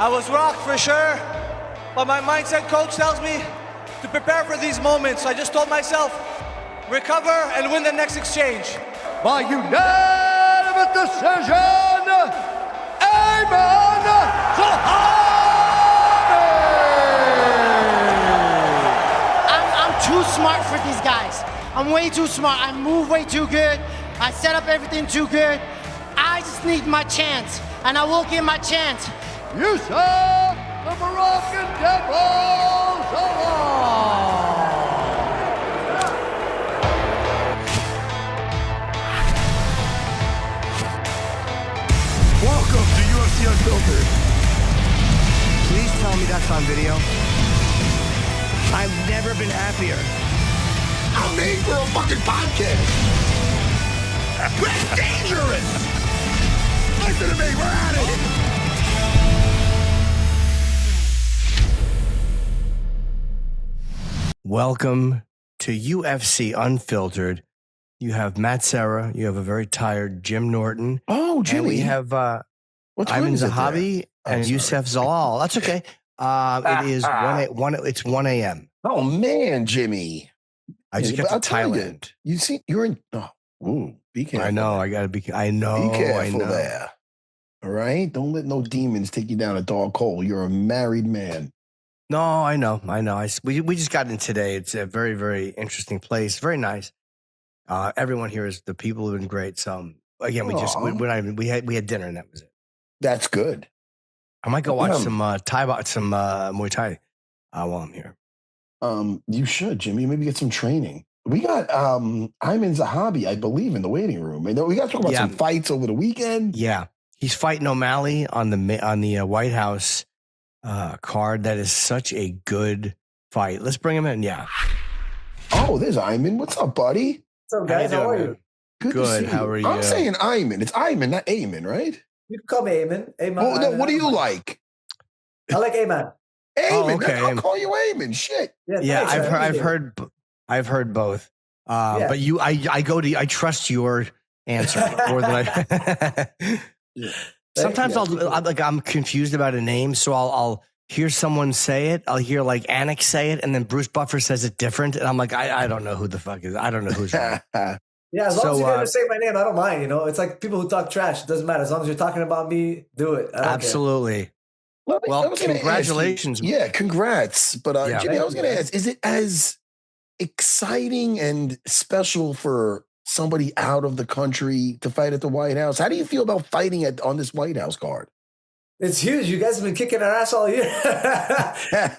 I was rocked for sure, but my mindset coach tells me to prepare for these moments. So I just told myself, recover and win the next exchange. By unanimous decision, Aiemann Zahabi! I'm too smart for these guys. I'm way too smart. I move way too good. I set up everything too good. I just need my chance, and I will get my chance. Youssef the Moroccan Devil Zalal! Welcome to UFC Unfiltered. Please tell me that's on video. I've never been happier. I'm made for a fucking podcast. We're dangerous. Listen to me, we're at it. Welcome to UFC Unfiltered. You have Matt Serra. You have a very tired Jim Norton. Oh, Jimmy. And we have Aiemann Zahabi and Youssef Zalal. That's okay. It is 1 a.m. Oh, man, Jimmy. I just got to Thailand. You see, you're in. Be careful. I know. I got to be. I know. Be careful I know. there. All right? Don't let no demons take you down a dark hole. You're a married man. No, I know. We just got in today. It's a very, very interesting place. Very nice. Everyone here is the people have been great. So again, we had dinner and that was it. That's good. I might go watch some Muay Thai while I'm here. You should, Jimmy. Maybe get some training. We got Aiemann Zahabi, I believe, in the waiting room. And we got to talk about some fights over the weekend. Yeah, he's fighting O'Malley on the White House card. That is such a good fight. Let's bring him in. Yeah. Oh, there's Aiemann. What's up, buddy? What's up, guys? How are you? Good. To see How are you? I'm saying Aiemann. It's Aiemann, not Aiemann, right? You can call me Aiemann. Well, no, what do you like? I like Aiemann. Aiemann. Okay. I'll call you Aiemann. Shit. Yeah, thanks, I've heard both. Yeah. But I trust your answer more than I. Sometimes I'm confused about a name, so I'll hear someone say it. I'll hear like Anik say it, and then Bruce Buffer says it different, and I'm like, I don't know who the fuck is. I don't know who's right. Yeah, as long as you never say my name, I don't mind. You know, it's like people who talk trash. It doesn't matter as long as you're talking about me. Do it. Absolutely. Well, congratulations. Yeah, congrats. But Jimmy, I was going to ask: is it as exciting and special for somebody out of the country to fight at the White House? How do you feel about fighting on this White House card? It's huge. You guys have been kicking our ass all year.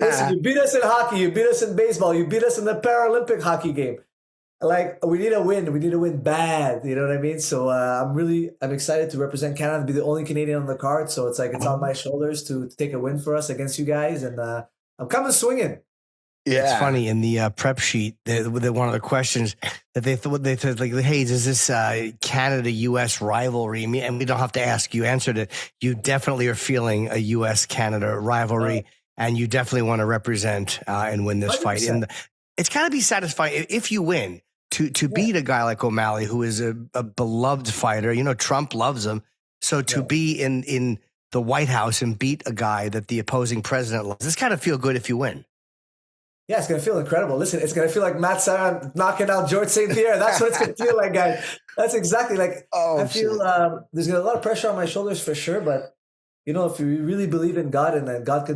Listen, you beat us in hockey. You beat us in baseball. You beat us in the Paralympic hockey game. Like, we need a win. We need to win bad. You know what I mean? So I'm excited to represent Canada and be the only Canadian on the card. So it's like it's on my shoulders to take a win for us against you guys. And I'm coming swinging. Yeah, it's funny in the prep sheet. One of the questions that they thought like, hey, is this Canada-U.S. rivalry? And we don't have to ask. You answered it. You definitely are feeling a U.S.-Canada rivalry, and you definitely want to represent and win this 100%. Fight. And it's got to be satisfying if you win to beat a guy like O'Malley, who is a beloved fighter. You know, Trump loves him. So to be in the White House and beat a guy that the opposing president loves, it's got to feel good if you win. Yeah, it's going to feel incredible. Listen, it's going to feel like Matt Serra knocking out George St. Pierre. That's what it's going to feel like, guys. That's exactly like, I feel there's a lot of pressure on my shoulders for sure. But, you know, if you really believe in God and that God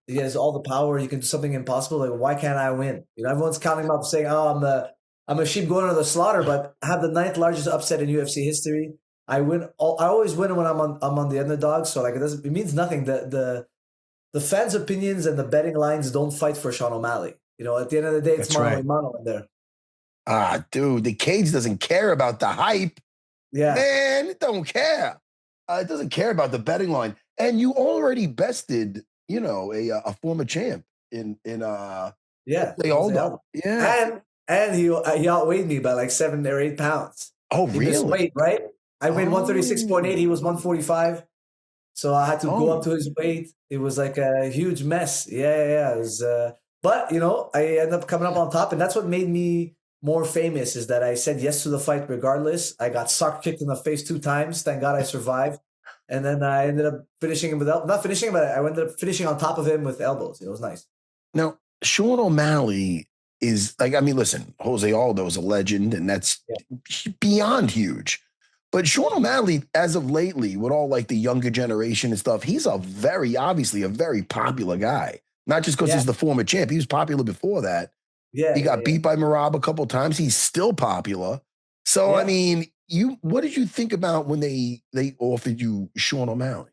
he has all the power, he can do something impossible. Like, why can't I win? You know, everyone's counting up saying, I'm a sheep going to the slaughter, but I have the 9th largest upset in UFC history. I win. I always win when I'm on the underdog. So like, it means nothing. The fans' opinions and the betting lines don't fight for Sean O'Malley. You know, at the end of the day, it's mano a mano in there. Dude, the cage doesn't care about the hype. Yeah. Man, it don't care. It doesn't care about the betting line. And you already bested, you know, a former champ in Aljo. Yeah. And he outweighed me by like 7 or 8 pounds. Oh, really? His weight, right? I weighed 136.8. He was 145. So I had to go up to his weight. It was like a huge mess. Yeah. It was, but, you know, I ended up coming up on top. And that's what made me more famous, is that I said yes to the fight regardless. I got sock kicked in the face 2 times. Thank God I survived. And then I ended up finishing him with not finishing, but I ended up finishing on top of him with elbows. It was nice. Now, Sean O'Malley is like, I mean, listen, Jose Aldo is a legend, and that's beyond huge. But Sean O'Malley, as of lately, with all like the younger generation and stuff, he's obviously a very popular guy. Not just because he's the former champ. He was popular before that. Yeah. He got beat by Merab a couple times. He's still popular. So, I mean, what did you think about when they offered you Sean O'Malley?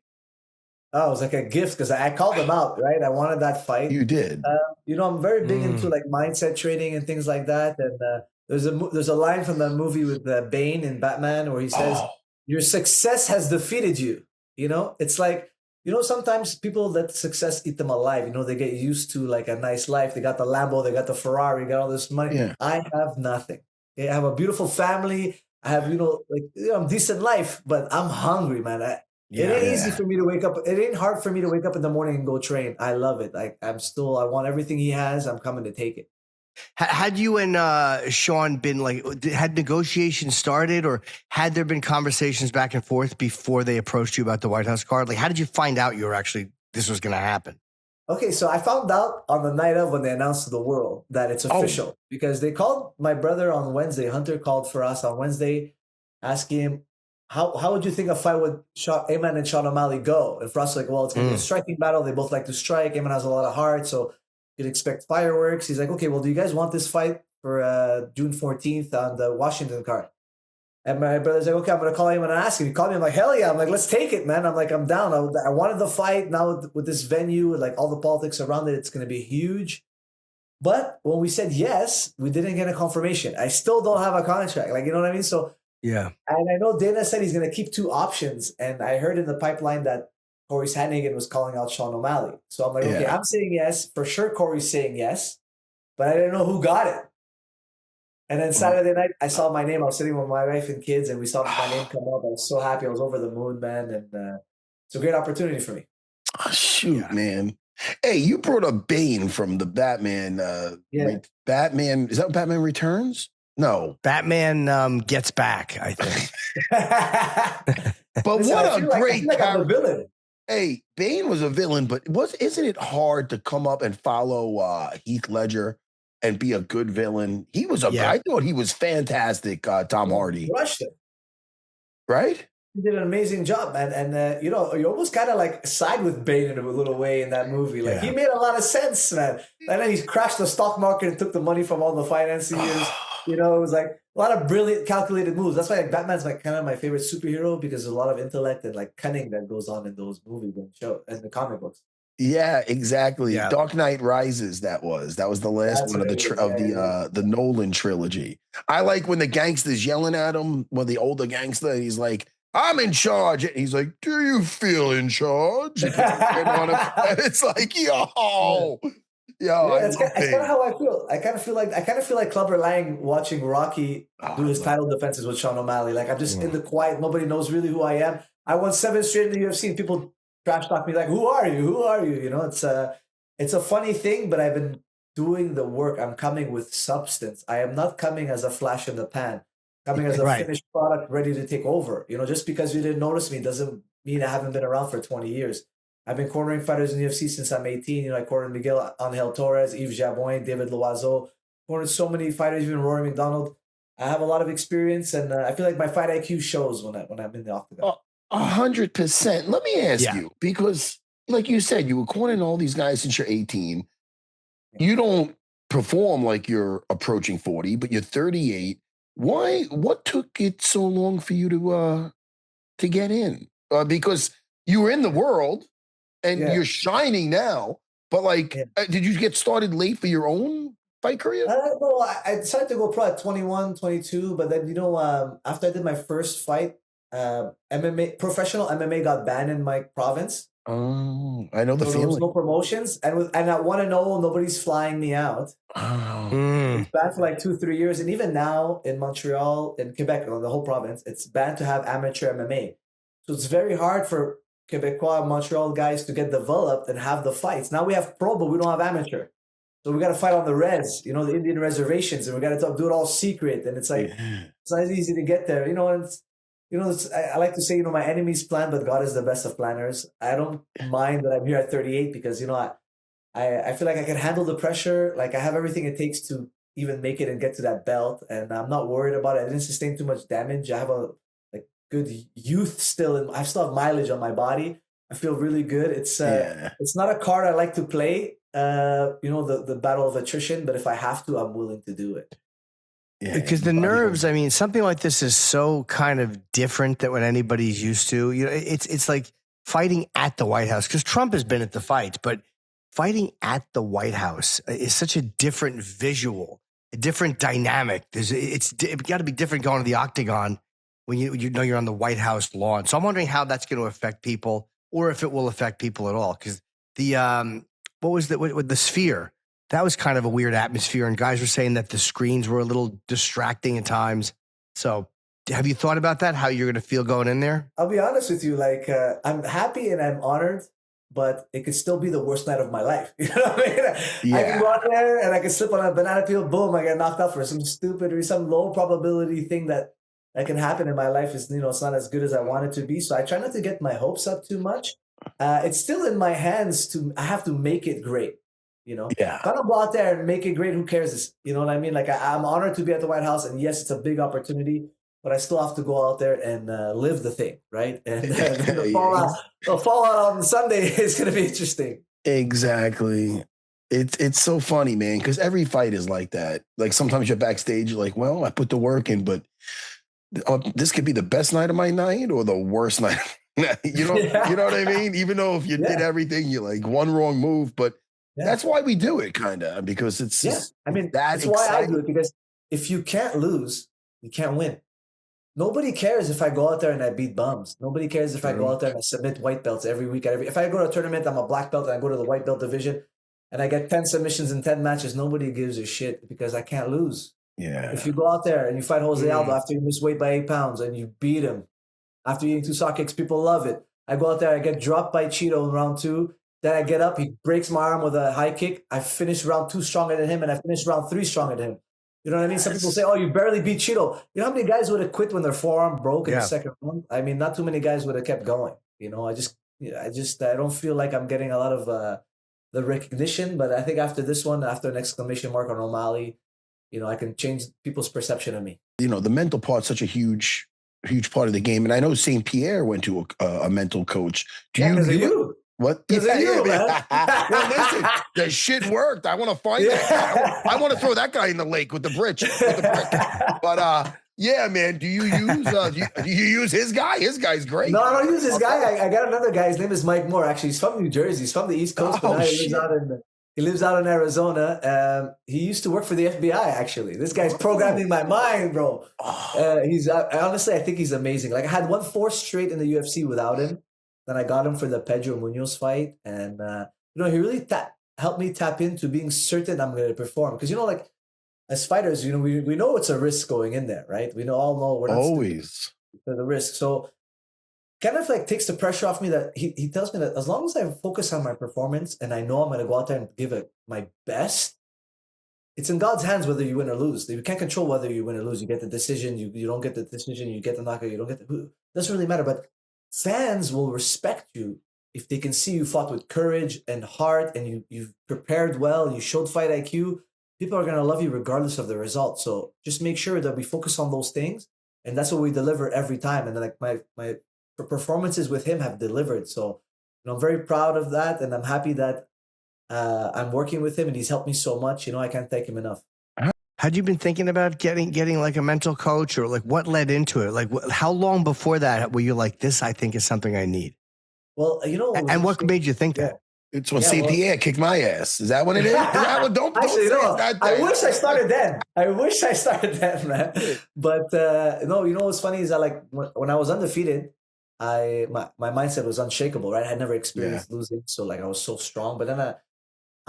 Oh, it was like a gift because I called him out, right? I wanted that fight. You did. I'm very big into like mindset training and things like that. And there's a line from the movie with Bane in Batman where he says, "Your success has defeated you." It's like, sometimes people let success eat them alive. They get used to like a nice life. They got the Lambo, they got the Ferrari, got all this money. Yeah. I have nothing. Okay? I have a beautiful family. I have, decent life, but I'm hungry, man. It ain't easy for me to wake up. It ain't hard for me to wake up in the morning and go train. I love it. I want everything he has. I'm coming to take it. Had you and Sean been had negotiations started, or had there been conversations back and forth before they approached you about the White House card? Like, how did you find out this was going to happen? Okay, so I found out on the night of when they announced to the world that it's official because they called my brother on Wednesday. Hunter called for us on Wednesday, asking him, how would you think a fight with Aiemann and Sean O'Malley go? And for us, well, it's going to be a striking battle. They both like to strike. Aiemann has a lot of heart, so you'd expect fireworks. He's like, okay, well, do you guys want this fight for June 14th on the Washington card? And my brother's like, okay, I'm going to call Aiemann and ask him. He called me. I'm like, hell yeah. I'm like, let's take it, man. I'm like, I'm down. I wanted the fight. Now with this venue, with like all the politics around it, it's going to be huge. But when we said yes, we didn't get a confirmation. I still don't have a contract. Like, you know what I mean? So, yeah. And I know Dana said he's going to keep 2 options. And I heard in the pipeline that Corey Sandhagen was calling out Sean O'Malley. So I'm like, okay, I'm saying yes. For sure, Corey's saying yes. But I didn't know who got it. And then Saturday night, I saw my name. I was sitting with my wife and kids, and we saw my name come up. I was so happy. I was over the moon, man. And it's a great opportunity for me. Oh, shoot, man. Hey, you brought up Bane from the Batman. Batman, is that Batman Returns? No. Batman Gets Back, I think. But what a great villain. Hey, Bane was a villain, but isn't it hard to come up and follow Heath Ledger and be a good villain? He was I thought he was fantastic, Tom Hardy. Crushed it. Right? He did an amazing job, man. And, you almost kind of like side with Bane in a little way in that movie. Like, he made a lot of sense, man. And then he crashed the stock market and took the money from all the financiers. It was like a lot of brilliant, calculated moves. That's why Batman's like kind of my favorite superhero, because there's a lot of intellect and like cunning that goes on in those movies and the comic books. Yeah, exactly. Yeah. Dark Knight Rises. That was the last one of the Nolan trilogy. I like when the gangster's yelling at him, when the older gangster, he's like, "I'm in charge." And he's like, "Do you feel in charge?" It's like, yo. It's kind of how I feel. I kind of feel like Clubber Lang watching Rocky do his title defenses with Sean O'Malley. Like, I'm just in the quiet. Nobody knows really who I am. I won 7 straight in the UFC, and people trash talk me like, "Who are you? Who are you?" It's a funny thing, but I've been doing the work. I'm coming with substance. I am not coming as a flash in the pan. Coming as a finished product ready to take over. Just because you didn't notice me doesn't mean I haven't been around for 20 years. I've been cornering fighters in the UFC since I'm 18. I cornered Miguel Angel Torres, Yves Jabouin, David Loiseau. Cornered so many fighters, even Rory McDonald. I have a lot of experience, and I feel like my fight IQ shows when I'm in the octagon. 100%. Let me ask you, because like you said, you were cornering all these guys since you're 18. You don't perform like you're approaching 40, but you're 38. Why? What took it so long for you to get in? Because you were in the world and you're shining now. But did you get started late for your own fight career? No, I decided to go pro at 21, 22. But then after I did my first fight, professional MMA got banned in my province. Oh, I know the feeling. There was no promotions, and at 1-0, nobody's flying me out. It's banned for like 2-3 years, and even now in Montreal, in Quebec, the whole province, it's banned to have amateur MMA. So it's very hard for Quebecois, Montreal guys to get developed and have the fights. Now we have pro, but we don't have amateur. So we got to fight on the res, the Indian reservations, and we got to do it all secret. And it's like it's not easy to get there, and I like to say, my enemies plan, but God is the best of planners. I don't mind that I'm here at 38 because, I feel like I can handle the pressure. Like I have everything it takes to even make it and get to that belt. And I'm not worried about it. I didn't sustain too much damage. I have a good youth still. And I still have mileage on my body. I feel really good. It's not a card I like to play, the battle of attrition, but if I have to, I'm willing to do it. Yeah, because the nerves, I mean, something like this is so kind of different than what anybody's used to. It's like fighting at the White House, because Trump has been at the fights, but fighting at the White House is such a different visual, a different dynamic. It's got to be different going to the octagon when you know you're on the White House lawn. So I'm wondering how that's going to affect people, or if it will affect people at all. Because with the Sphere? That was kind of a weird atmosphere, and guys were saying that the screens were a little distracting at times. So have you thought about that, how you're going to feel going in there? I'll be honest with you. I'm happy and I'm honored, but it could still be the worst night of my life. You know what I mean? Yeah. I can go out there and I can slip on a banana peel, boom, I get knocked out for some stupid or some low probability thing that can happen in my life. Is it's not as good as I want it to be. So I try not to get my hopes up too much. It's still in my hands I have to make it great. Yeah. Gonna go out there and make it great. Who cares? You know what I mean? Like I'm honored to be at the White House, and yes, it's a big opportunity, but I still have to go out there and live the thing, right? And the fallout on Sunday is going to be interesting. Exactly. It's so funny, man, because every fight is like that. Like sometimes you're backstage, you're like, well, I put the work in, but this could be the best night of my night or the worst night. You know what I mean? Even though if you did everything, you like one wrong move, but that's why we do it, kind of, because it's just that's why I do it, because if you can't lose, you can't win. Nobody cares if I go out there and I beat bums. Nobody cares if I go out there and I submit white belts every week. If I go to a tournament, I'm a black belt and I go to the white belt division and I get 10 submissions in 10 matches, nobody gives a shit because I can't lose. Yeah. If you go out there and you fight Jose Aldo after you miss weight by 8 pounds and you beat him after eating 2 sock kicks, people love it. I go out there, I get dropped by Cheeto in round 2. Then I get up, he breaks my arm with a high kick. I finish round 2 stronger than him, and I finish round 3 stronger than him. You know what I mean? Some people say, oh, you barely beat Cheeto. You know how many guys would have quit when their forearm broke in the second round? I mean, not too many guys would have kept going. I don't feel like I'm getting a lot of the recognition, but I think after this one, after an exclamation mark on O'Malley, I can change people's perception of me. The mental part's such a huge part of the game. And I know St. Pierre went to a mental coach. You? What? Man. Well, listen, the shit worked. I want to find that guy. I want to throw that guy in the lake with the brick. But man, do you use his guy? His guy's great. No, I don't use his guy. I got another guy. His name is Mike Moore. Actually, he's from New Jersey. He's from the East Coast, but now he lives out in Arizona. He used to work for the FBI. Actually, this guy's programming my mind, bro. Honestly, I think he's amazing. Like I had 1 4 straight in the UFC without him. Then I got him for the Pedro Munoz fight. And, he really helped me tap into being certain I'm going to perform. Because, as fighters, we know it's a risk going in there, right? We all know we're not always for the risk. So kind of like takes the pressure off me that he tells me that as long as I focus on my performance and I know I'm going to go out there and give it my best, it's in God's hands whether you win or lose. You can't control whether you win or lose. You get the decision, you don't get the decision, you get the knockout, you don't get it doesn't really matter. But fans will respect you if they can see you fought with courage and heart and you've prepared well, you showed fight IQ. People are going to love you regardless of the result. So just make sure that we focus on those things. And that's what we deliver every time. And like my performances with him have delivered. So I'm very proud of that. And I'm happy that I'm working with him and he's helped me so much. I can't thank him enough. Had you been thinking about getting like a mental coach, or like what led into it? Like how long before that were you like, this, I think is something I need? Well, and what made you think that? It's when St. Pierre kicked my ass. Is that what it is? Don't actually, say that. I wish I started then. Man. But what's funny is that like when I was undefeated, my mindset was unshakable, right? I had never experienced losing, so like I was so strong. But then I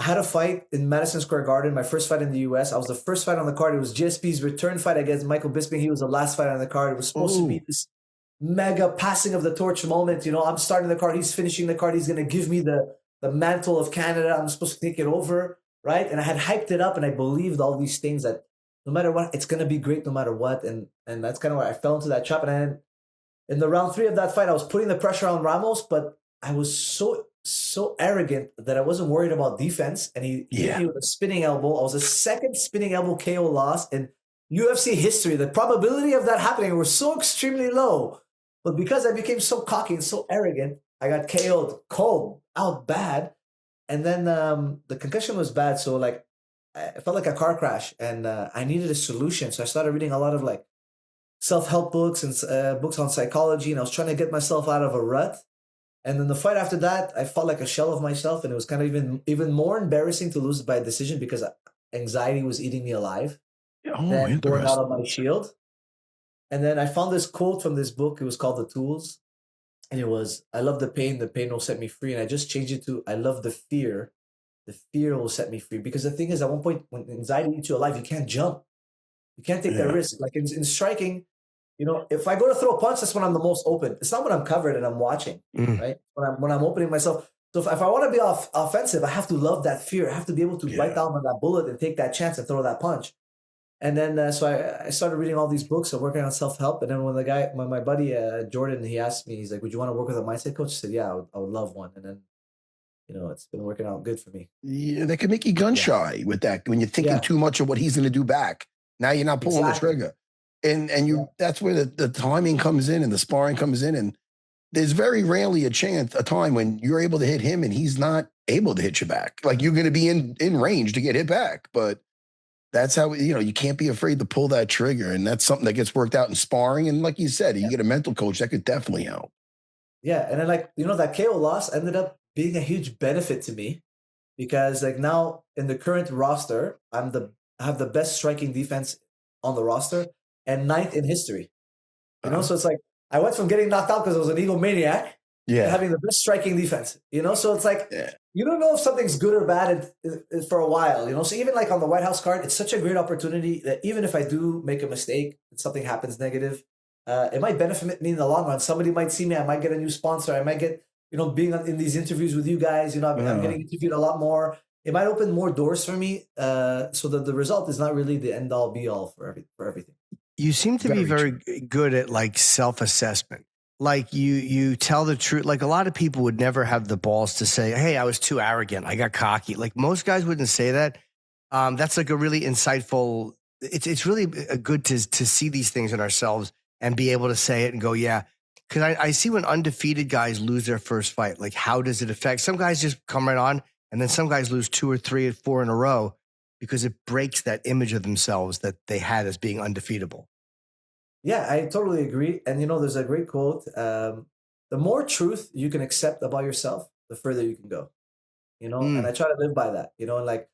had a fight in Madison Square Garden, my first fight in the US. I was the first fight on the card. It was GSP's return fight against Michael Bisping. He was the last fight on the card. It was supposed to be this mega passing of the torch moment. I'm starting the card. He's finishing the card. He's going to give me the mantle of Canada. I'm supposed to take it over, right? And I had hyped it up and I believed all these things that no matter what, it's going to be great no matter what. And that's kind of why I fell into that trap. And in the round 3 of that fight, I was putting the pressure on Ramos, but I was so arrogant that I wasn't worried about defense. And he hit me with a spinning elbow. I was the second spinning elbow KO loss in UFC history. The probability of that happening was so extremely low. But because I became so cocky and so arrogant, I got KO'd cold, out bad. And then the concussion was bad. So like, I felt like a car crash and I needed a solution. So I started reading a lot of like self-help books and books on psychology. And I was trying to get myself out of a rut. And then the fight after that, I felt like a shell of myself. And it was kind of even more embarrassing to lose by decision because anxiety was eating me alive. Then going out of my shield. And then I found this quote from this book. It was called The Tools. And it was, I love the pain will set me free. And I just changed it to, I love the fear will set me free. Because the thing is, at one point, when anxiety eats you alive, you can't jump. You can't take that risk. Like in striking, you know, if I go to throw a punch, that's when I'm the most open. It's not when I'm covered and I'm watching, right? When I'm opening myself. So if I want to be offensive, I have to love that fear. I have to be able to bite down on that bullet and take that chance and throw that punch. And then so I started reading all these books and working on self-help. And then when my buddy Jordan, he asked me, he's like, would you want to work with a mindset coach? I said, yeah, I would love one. And then, you know, it's been working out good for me. Yeah, that can make you gun shy with that. When you're thinking too much of what he's going to do back, now you're not pulling the trigger. And you that's where the timing comes in and the sparring comes in. And there's very rarely a time when you're able to hit him and he's not able to hit you back. Like you're going to be in range to get hit back. But that's how, you know, you can't be afraid to pull that trigger. And that's something that gets worked out in sparring. And like you said, you get a mental coach, that could definitely help. Yeah. And then like, you know, that KO loss ended up being a huge benefit to me because like now in the current roster, I have the best striking defense on the roster and 9th in history. You know, so it's like I went from getting knocked out because I was an egomaniac to having the best striking defense. You know, so it's like you don't know if something's good or bad for a while. You know, so even like on the White House card, it's such a great opportunity that even if I do make a mistake and something happens negative, it might benefit me in the long run. Somebody might see me. I might get a new sponsor. I might get, you know, being in these interviews with you guys. You know, I'm getting interviewed a lot more. It might open more doors for me, so that the result is not really the end all be all for everything. You seem to be very good at like self-assessment. Like you tell the truth. Like a lot of people would never have the balls to say, hey, I was too arrogant. I got cocky. Like most guys wouldn't say that. That's like a really insightful, it's really good to see these things in ourselves and be able to say it and go, yeah. Because I see when undefeated guys lose their first fight, like how does it affect? Some guys just come right on and then some guys lose 2 or 3 or 4 in a row because it breaks that image of themselves that they had as being undefeatable. Yeah, I totally agree. And, you know, there's a great quote. The more truth you can accept about yourself, the further you can go, you know, and I try to live by that, you know, and like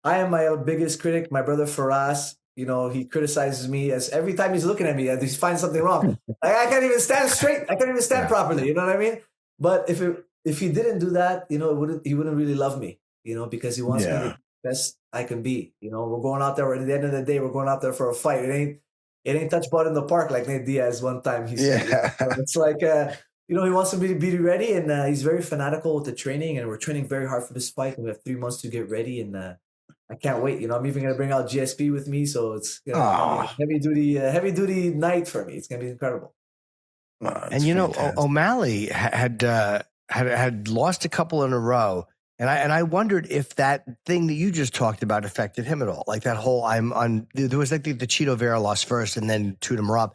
I am my biggest critic. My brother Faraz, you know, he criticizes me as every time he's looking at me, he finds something wrong. Like, I can't even stand straight. I can't even stand properly. You know what I mean? But if he didn't do that, you know, he wouldn't really love me, you know, because he wants me to be the best I can be. You know, we're going out there at the end of the day, we're going out there for a fight. It ain't touch ball in the park like Nate Diaz one time he said. Yeah. So it's like, you know, he wants to be ready and he's very fanatical with the training and we're training very hard for this fight and we have 3 months to get ready and I can't wait. You know, I'm even going to bring out GSP with me. So it's going to be a heavy duty night for me. It's going to be incredible. And, you know, O'Malley had lost a couple in a row. And I wondered if that thing that you just talked about affected him at all. Like that whole there was like the Cheeto Vera loss first and then Tudor Marab.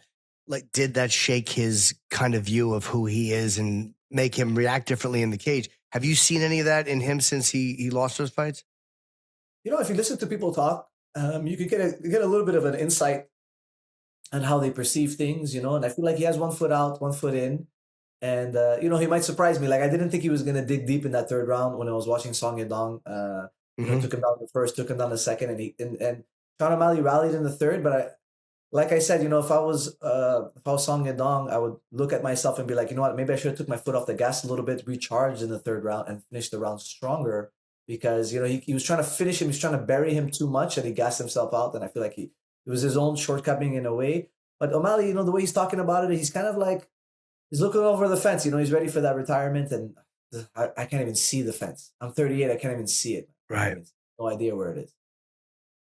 Like, did that shake his kind of view of who he is and make him react differently in the cage? Have you seen any of that in him since he lost those fights? You know, if you listen to people talk, you could get a little bit of an insight on how they perceive things, you know, and I feel like he has 1 foot out, 1 foot in. And, you know, he might surprise me. Like, I didn't think he was going to dig deep in that 3rd round when I was watching Song Yadong. You know, took him down the 1st, took him down the 2nd, and Sean O'Malley rallied in the 3rd. But like I said, you know, if I was Song Yadong, I would look at myself and be like, you know what, maybe I should have took my foot off the gas a little bit, recharged in the 3rd round and finished the round stronger because, you know, he was trying to finish him. He was trying to bury him too much and he gassed himself out. And I feel like it was his own shortcoming in a way. But O'Malley, you know, the way he's talking about it, he's kind of like, he's looking over the fence, you know, he's ready for that retirement, and I can't even see the fence. I'm 38, I can't even see it. Right. No idea where it is.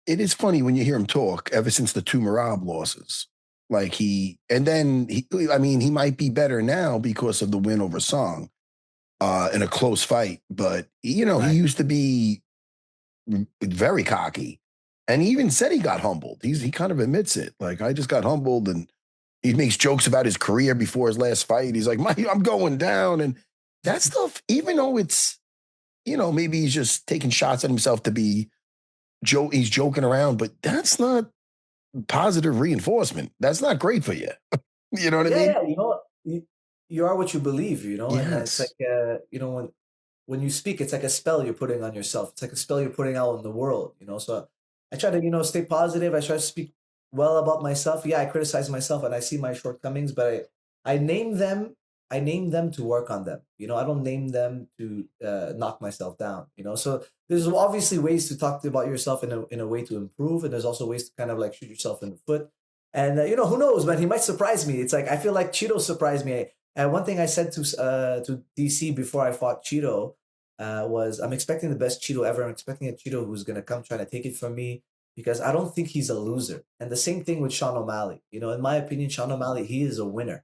It is funny when you hear him talk ever since the 2 Marab losses. Like he might be better now because of the win over Song in a close fight. But, he used to be very cocky. And he even said he got humbled. He kind of admits it. Like, I just got humbled, and he makes jokes about his career before his last fight. He's like, I'm going down. And that stuff, even though it's, maybe he's just taking shots at himself to be he's joking around, but that's not positive reinforcement. That's not great for you. You know what I mean? Yeah, you are what you believe, Yes. And it's like, when you speak, it's like a spell you're putting on yourself. It's like a spell you're putting out in the world, So I try to, stay positive. I try to speak well about myself. Yeah, I criticize myself and I see my shortcomings, but I name them. I name them to work on them. I don't name them to knock myself down. So there's obviously ways to talk about yourself in a way to improve, and there's also ways to kind of like shoot yourself in the foot. And who knows, man? He might surprise me. It's like I feel like Cheeto surprised me. And one thing I said to DC before I fought Cheeto was, I'm expecting the best Cheeto ever. I'm expecting a Cheeto who's gonna come trying to take it from me, because I don't think he's a loser. And the same thing with Sean O'Malley. In my opinion, Sean O'Malley, he is a winner.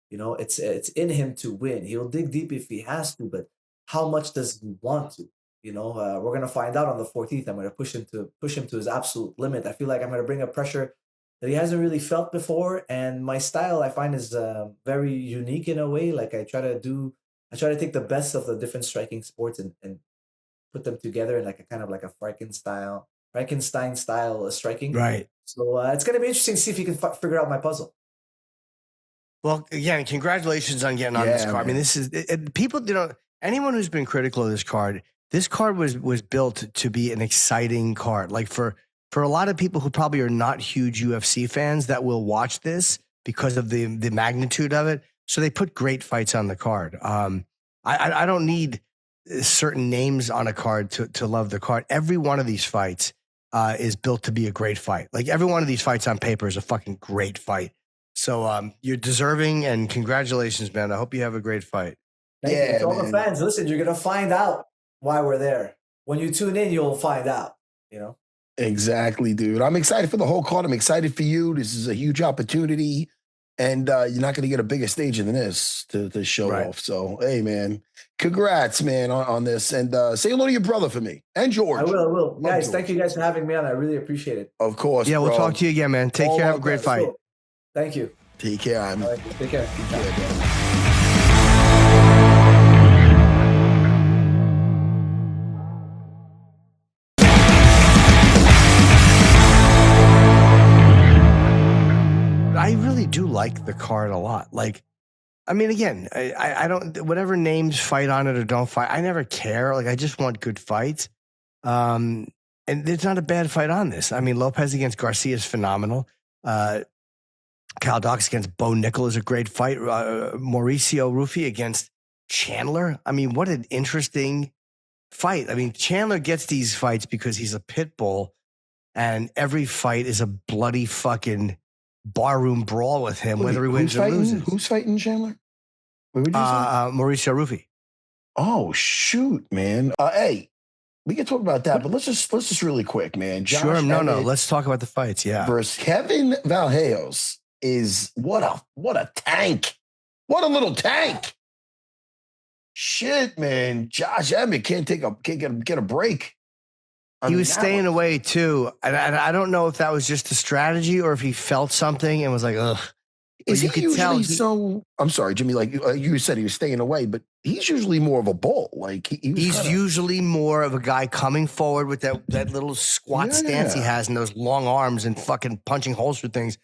It's in him to win. He'll dig deep if he has to, but how much does he want to? We're gonna find out on the 14th. I'm gonna push him to his absolute limit. I feel like I'm gonna bring a pressure that he hasn't really felt before, and my style I find is very unique in a way. Like I try to take the best of the different striking sports and put them together in like a kind of like a Frankenstein style striking. Right. So it's gonna be interesting to see if you can figure out my puzzle. Well, again, congratulations on getting on this card. Man. I mean, this is people. Anyone who's been critical of this card was built to be an exciting card. Like for a lot of people who probably are not huge UFC fans that will watch this because of the magnitude of it. So they put great fights on the card. I don't need certain names on a card to love the card. Every one of these fights is built to be a great fight. Like every one of these fights on paper is a fucking great fight. So you're deserving, and congratulations, man. I hope you have a great fight. Thank you. To all the fans, listen, you're going to find out why we're there. When you tune in, you'll find out, Exactly, dude. I'm excited for the whole card. I'm excited for you. This is a huge opportunity, and you're not going to get a bigger stage than this to show off. So, hey, man, congrats, man, on this. And say hello to your brother for me and George. I will. Guys, George. Thank you guys for having me on. I really appreciate it. Of course. Yeah, we'll talk to you again, man. Take care. Have a great fight. Cool. Thank you. Take care. Right, take care. I really do like the card a lot. Like, I mean, again, I don't, whatever names fight on it or don't fight, I never care. Like, I just want good fights. And there's not a bad fight on this. I mean, Lopez against Garcia is phenomenal. Cal Dox against Bo Nickel is a great fight. Mauricio Rufy against Chandler. I mean, what an interesting fight. I mean, Chandler gets these fights because he's a pit bull, and every fight is a bloody fucking barroom brawl with him, whether he wins or loses. Who's fighting Chandler? What would you say? Mauricio Rufy. Oh, shoot, man. Hey, we can talk about that, but let's just really quick, man. Josh Emmett let's talk about the fights, yeah. Versus Kevin Vallejos is what a tank. What a little tank. Shit, man. Josh Emmett can't get a break. He was staying away too. And I don't know if that was just a strategy or if he felt something and was like, ugh. Is he usually so? I'm sorry, Jimmy. Like you said, he was staying away, but he's usually more of a bull. Like he's usually more of a guy coming forward with that little squat stance he has and those long arms and fucking punching holes for things.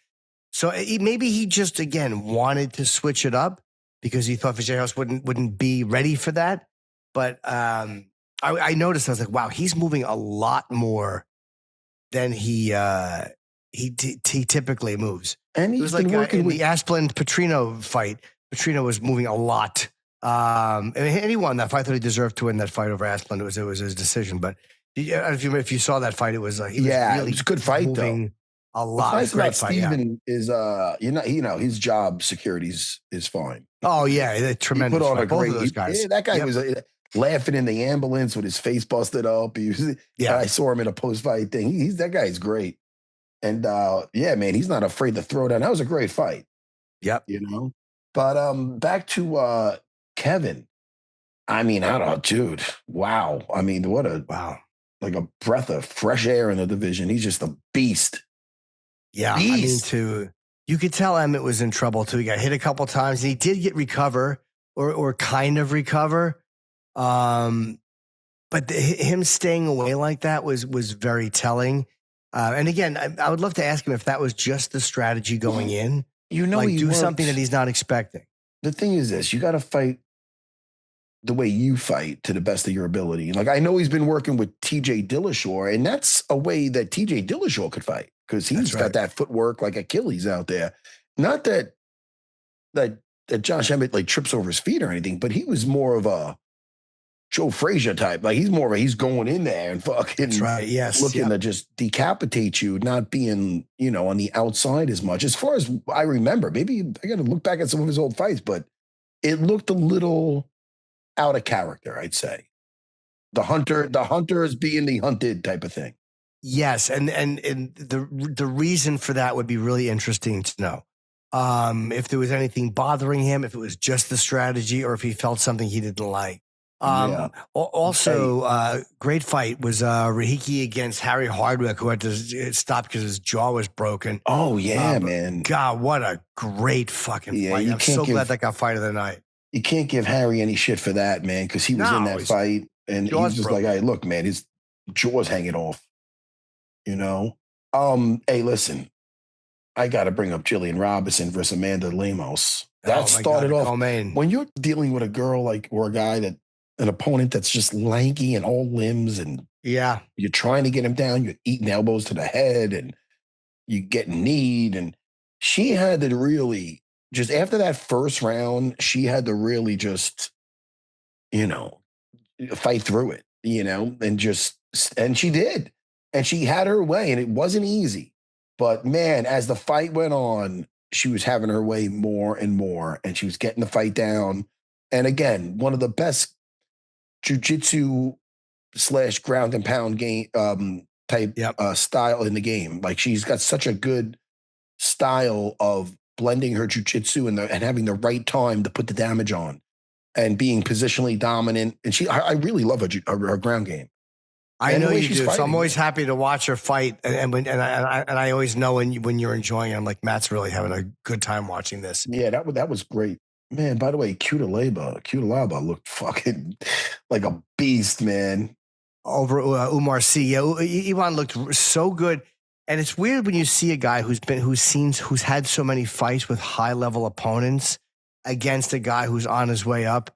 So maybe he just again wanted to switch it up because he thought Vallejos wouldn't be ready for that. But I noticed, I was like, wow, he's moving a lot more than he typically moves. And it was like in the Asplund-Petrino fight. Petrino was moving a lot. And he won that fight. I thought he deserved to win that fight over Asplund. It was his decision. But if you saw that fight, it was he was really it was a good fight though. A lot. The nice about Steven is his job security is fine. Oh yeah, tremendous. He put on fight. a great. Both of those guys. That guy was laughing in the ambulance with his face busted up. I saw him in a post fight thing. That guy's great. And yeah, man, he's not afraid to throw down. That was a great fight. Yep. You know? But back to Kevin. I mean, I don't know, dude. Wow. I mean, what a like a breath of fresh air in the division. He's just a beast. Yeah. Beast. I mean, you could tell Emmett was in trouble too. He got hit a couple times. And he did recover or kind of recover. But him staying away like that was very telling. And again, I would love to ask him if that was just the strategy going in. You know, like do something that he's not expecting. The thing is this, you got to fight the way you fight to the best of your ability. Like, I know he's been working with TJ Dillashaw, and that's a way that TJ Dillashaw could fight because he's got that footwork like Achilles out there. Not that Josh Emmett like trips over his feet or anything, but he was more of a Joe Frazier type. Like, he's going in there and fucking looking to just decapitate you, not being, on the outside as much. As far as I remember, maybe I got to look back at some of his old fights, but it looked a little out of character, I'd say. The hunter is being the hunted type of thing. Yes, and the reason for that would be really interesting to know. If there was anything bothering him, if it was just the strategy, or if he felt something he didn't like. Also, great fight was Rahiki against Harry Hardwick, who had to stop because his jaw was broken. Oh, yeah, man. God, what a great fucking fight. I'm so glad that got fight of the night. You can't give Harry any shit for that, man, because he was in that fight. And he was just broken. Like, hey, look, man, his jaw's hanging off. Hey, listen, I got to bring up Gillian Robertson versus Amanda Lemos. That started off. When you're dealing with a girl or a guy an opponent that's just lanky and all limbs, and you're trying to get him down, you're eating elbows to the head, and you get kneed, and she had to really just after that first round, she had to really just, fight through it, and she did, and she had her way, and it wasn't easy, but man, as the fight went on, she was having her way more and more, and she was getting the fight down, and again, one of the best jiu-jitsu / ground and pound game type style in the game. Like, she's got such a good style of blending her jiu-jitsu and having the right time to put the damage on and being positionally dominant. And I really love her ground game. I know you do. So I'm always happy to watch her fight. And I always know when you're enjoying it. I'm like, Matt's really having a good time watching this. Yeah, that was great. Man, by the way, Cutelaba looked fucking like a beast, man. Over Umar C. Yeah, Ivan looked so good. And it's weird when you see a guy who's had so many fights with high level opponents against a guy who's on his way up.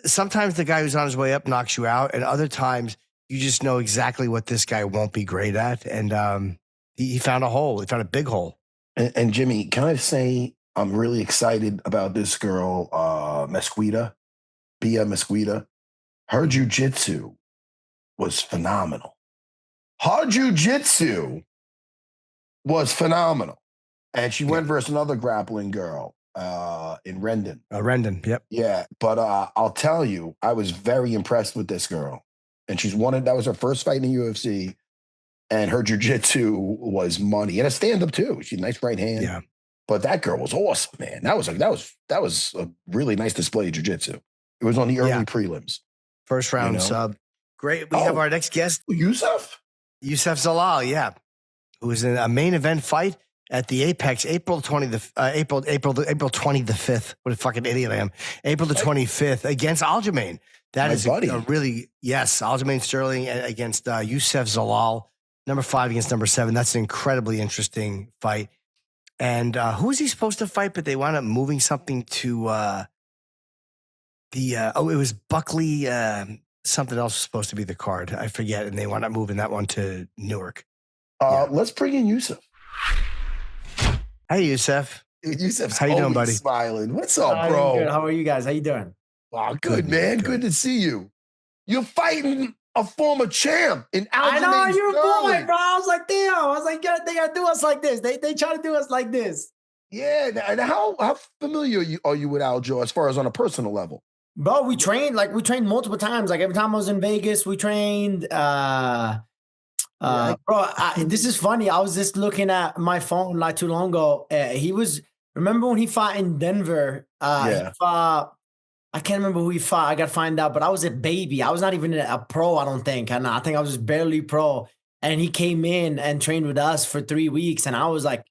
Sometimes the guy who's on his way up knocks you out, and other times you just know exactly what this guy won't be great at. And he found a hole. He found a big hole. And Jimmy, can I say I'm really excited about this girl, Bia Mesquita. Her jiu-jitsu was phenomenal. And she went versus another grappling girl in Rendon. Rendon, yep. Yeah, but I'll tell you, I was very impressed with this girl. And that was her first fight in the UFC. And her jiu-jitsu was money. And a stand-up, too. She had a nice right hand. Yeah. But that girl was awesome, man. That was a really nice display of jiu-jitsu. It was on the early prelims. First round sub. Great. We have our next guest. Youssef Zalal, who was in a main event fight at the Apex April 25th. What a fucking idiot I am. April the 25th against Aljamain. That is Aljamain Sterling against Youssef Zalal, number 5 against number 7. That's an incredibly interesting fight. And who was he supposed to fight? But they wound up moving something to it was Buckley. Something else was supposed to be the card. I forget. And they wound up moving that one to Newark. Let's bring in Youssef. Hey, Youssef. Youssef's how you doing, buddy? Smiling. What's up, bro? Good. How are you guys? How you doing? Oh, good, man. Good to see you. You're fighting a former champ in Aljamain I know, you're a Sterling. boy, bro. I was like, damn. I was like, they gotta do us like this. They try to do us like this. Yeah. And how familiar are you with Aljo as far as on a personal level? Bro, we trained multiple times. Like every time I was in Vegas, we trained. Bro, this is funny. I was just looking at my phone not too long ago. Remember when he fought in Denver? He fought, I can't remember who he fought. I got to find out, but I was a baby. I was not even a pro, I don't think. And I think I was just barely pro. And he came in and trained with us for 3 weeks. And I was like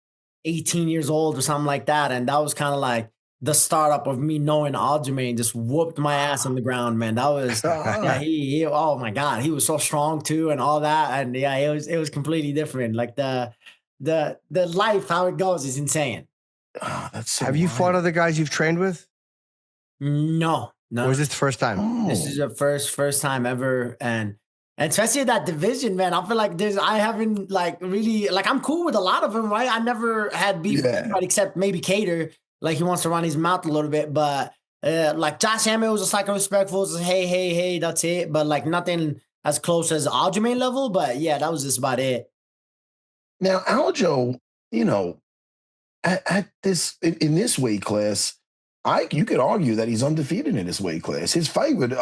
18 years old or something like that. And that was kind of like the startup of me knowing Aljamain just whooped my ass on the ground, man. That was, he oh my God, he was so strong too and all that. And yeah, it was completely different. Like the life, how it goes is insane. Oh, that's so Have you wild. fought other guys you've trained with? No. Or is this the first time? Oh. This is the first time ever. And especially in that division, man, I feel like I haven't like really, like I'm cool with a lot of them, right? I never had beef with anybody except maybe Cater. Like he wants to run his mouth a little bit, but like Josh Emmett was just like respectful, just hey, that's it. But like nothing as close as Aljamain level. But yeah, that was just about it. Now, Aljo, you know, at this in this weight class, you could argue that he's undefeated in this weight class. His fight with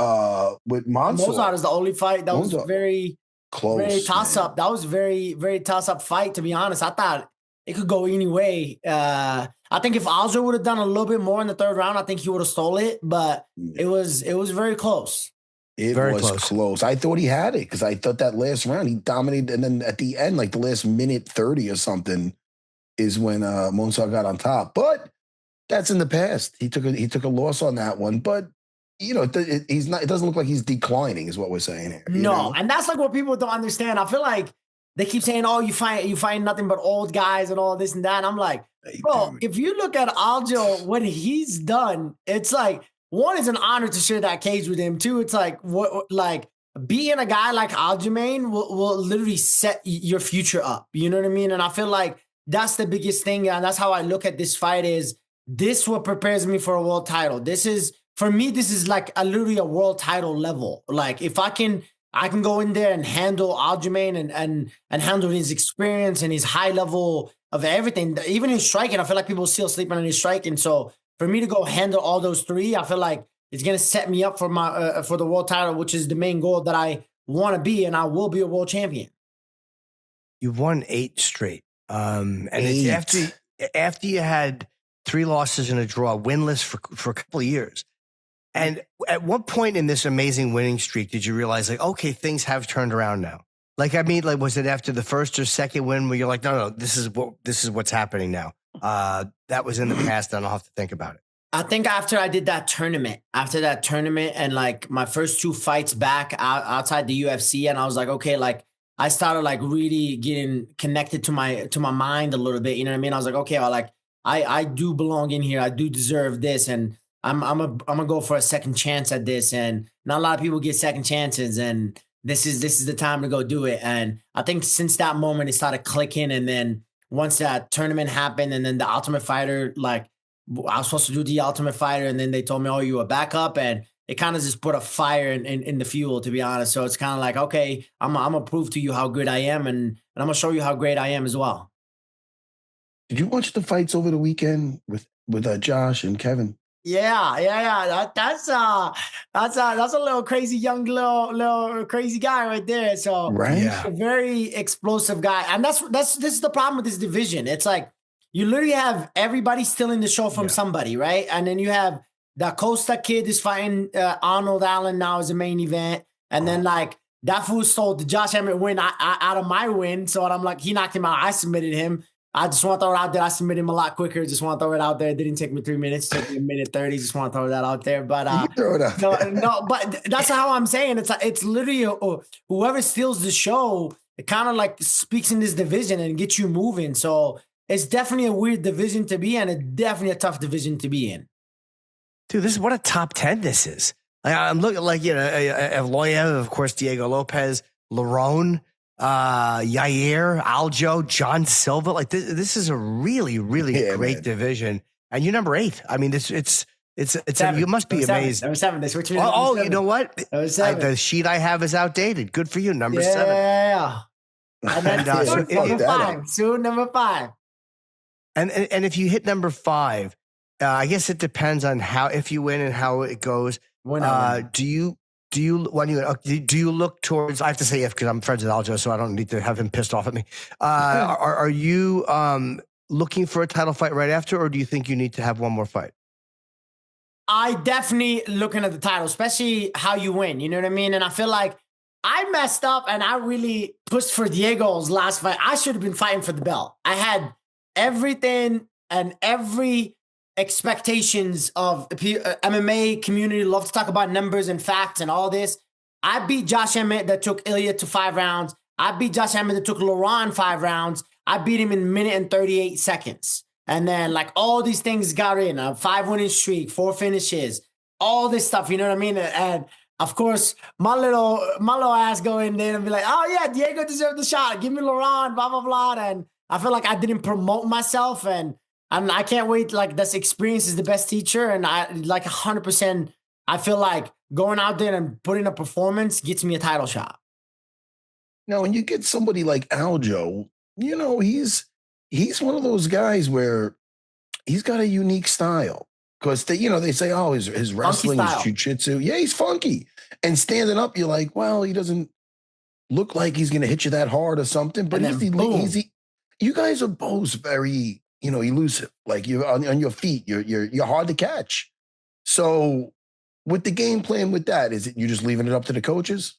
Mansour. Mozart is the only fight that was very close, very toss up. That was very, very toss up fight, to be honest. I thought it could go any way. I think if Aljo would have done a little bit more in the third round, I think he would have stole it. But it was very close. It was close. I thought he had it because I thought that last round he dominated, and then at the end, like the last minute 30 or something, is when Mansour got on top. But that's in the past. He took a loss on that one. But you know, he's not. It doesn't look like he's declining, is what we're saying here. No, and that's like what people don't understand. I feel like they keep saying, "Oh, you find nothing but old guys and all this and that." And I'm like, bro, if you look at Aljo, what he's done, it's like, one, is an honor to share that cage with him. Two, it's like being a guy like Aljamain will literally set your future up. You know what I mean? And I feel like that's the biggest thing, and that's how I look at this fight. Is this what prepares me for a world title? This is, for me, this is like literally a world title level. Like if I can go in there and handle Aljamain and handle his experience and his high level of everything, even his striking. I feel like people still sleeping on his striking. So for me to go handle all those three, I feel like it's gonna set me up for my for the world title, which is the main goal that I want to be, and I will be a world champion. You've won 8 straight, and it's after you had 3 losses and a draw, winless for a couple of years. And at what point in this amazing winning streak did you realize, like, okay, things have turned around now? Like, I mean, like, was it after the first or second win where you're like, no, this is what's happening now? That was in the past, and I'll have to think about it. I think after I did that tournament, and like my first 2 fights back outside the UFC, and I was like, okay, like I started like really getting connected to my mind a little bit. You know what I mean? I was like, okay, I do belong in here. I do deserve this, and I'm gonna go for a second chance at this. And not a lot of people get second chances, and this is the time to go do it. And I think since that moment it started clicking. And then once that tournament happened, and then the Ultimate Fighter, like I was supposed to do the Ultimate Fighter, and then they told me, oh, you a backup, and it kind of just put a fire in the fuel, to be honest. So it's kind of like, okay, I'm gonna prove to you how good I am, and I'm gonna show you how great I am as well. Did you watch the fights over the weekend with Josh and Kevin? Yeah. That's a little crazy young little crazy guy right there. So right, a very explosive guy, and this is the problem with this division. It's like you literally have everybody stealing the show from somebody, right? And then you have the Costa kid is fighting Arnold Allen now as a main event, and then like that fool stole the Josh Emmett win out of my win. So I'm like, he knocked him out. I submitted him. I just want to throw it out there. I submitted him a lot quicker. Just want to throw it out there. It didn't take me 3 minutes. It took me 1:30. Just want to throw that out there. But no, but that's how I'm saying. It's literally whoever steals the show, it kind of like speaks in this division and gets you moving. So it's definitely a weird division to be in. It's definitely a tough division to be in. Dude, this is what a top 10 this is. Like, I'm looking like, Evloev, of course, Diego Lopez, Lerone, Yair, Aljo, John Silva. Like this is a really, really great division. And you're number 8. I mean, it's you must be amazed. Number 7. They switched me. Oh, you know what? The sheet I have is outdated. Good for you. Number 7. Yeah. And then soon number 5. And if you hit number 5, I guess it depends on if you win and how it goes. Do you do you look towards? I have to say if because I'm friends with Aljo, so I don't need to have him pissed off at me. Are you looking for a title fight right after, or do you think you need to have one more fight? I definitely looking at the title, especially how you win. You know what I mean? And I feel like I messed up and I really pushed for Diego's last fight. I should have been fighting for the belt. I had everything and every expectations of the MMA community. Love to talk about numbers and facts and all this. I beat Josh Emmett that took Ilya to 5 rounds. I beat Josh Emmett that took Laurent 5 rounds. I beat him in a minute and 38 seconds. And then like all these things got in, a 5 winning streak, 4 finishes, all this stuff, you know what I mean? And of course, my little ass go in there and be like, oh yeah, Diego deserved the shot. Give me Laurent, blah, blah, blah. And I feel like I didn't promote myself and I can't wait. Like this experience is the best teacher. And I like 100%, I feel like going out there and putting a performance gets me a title shot. Now, when you get somebody like Aljo, you know, he's one of those guys where he's got a unique style. Because they say, oh, his wrestling, his jiu-jitsu. Yeah, he's funky. And standing up, you're like, well, he doesn't look like he's going to hit you that hard or something. But you guys are both very, elusive. Like you're on your feet. You're hard to catch. So with the game plan with that, is it you just leaving it up to the coaches?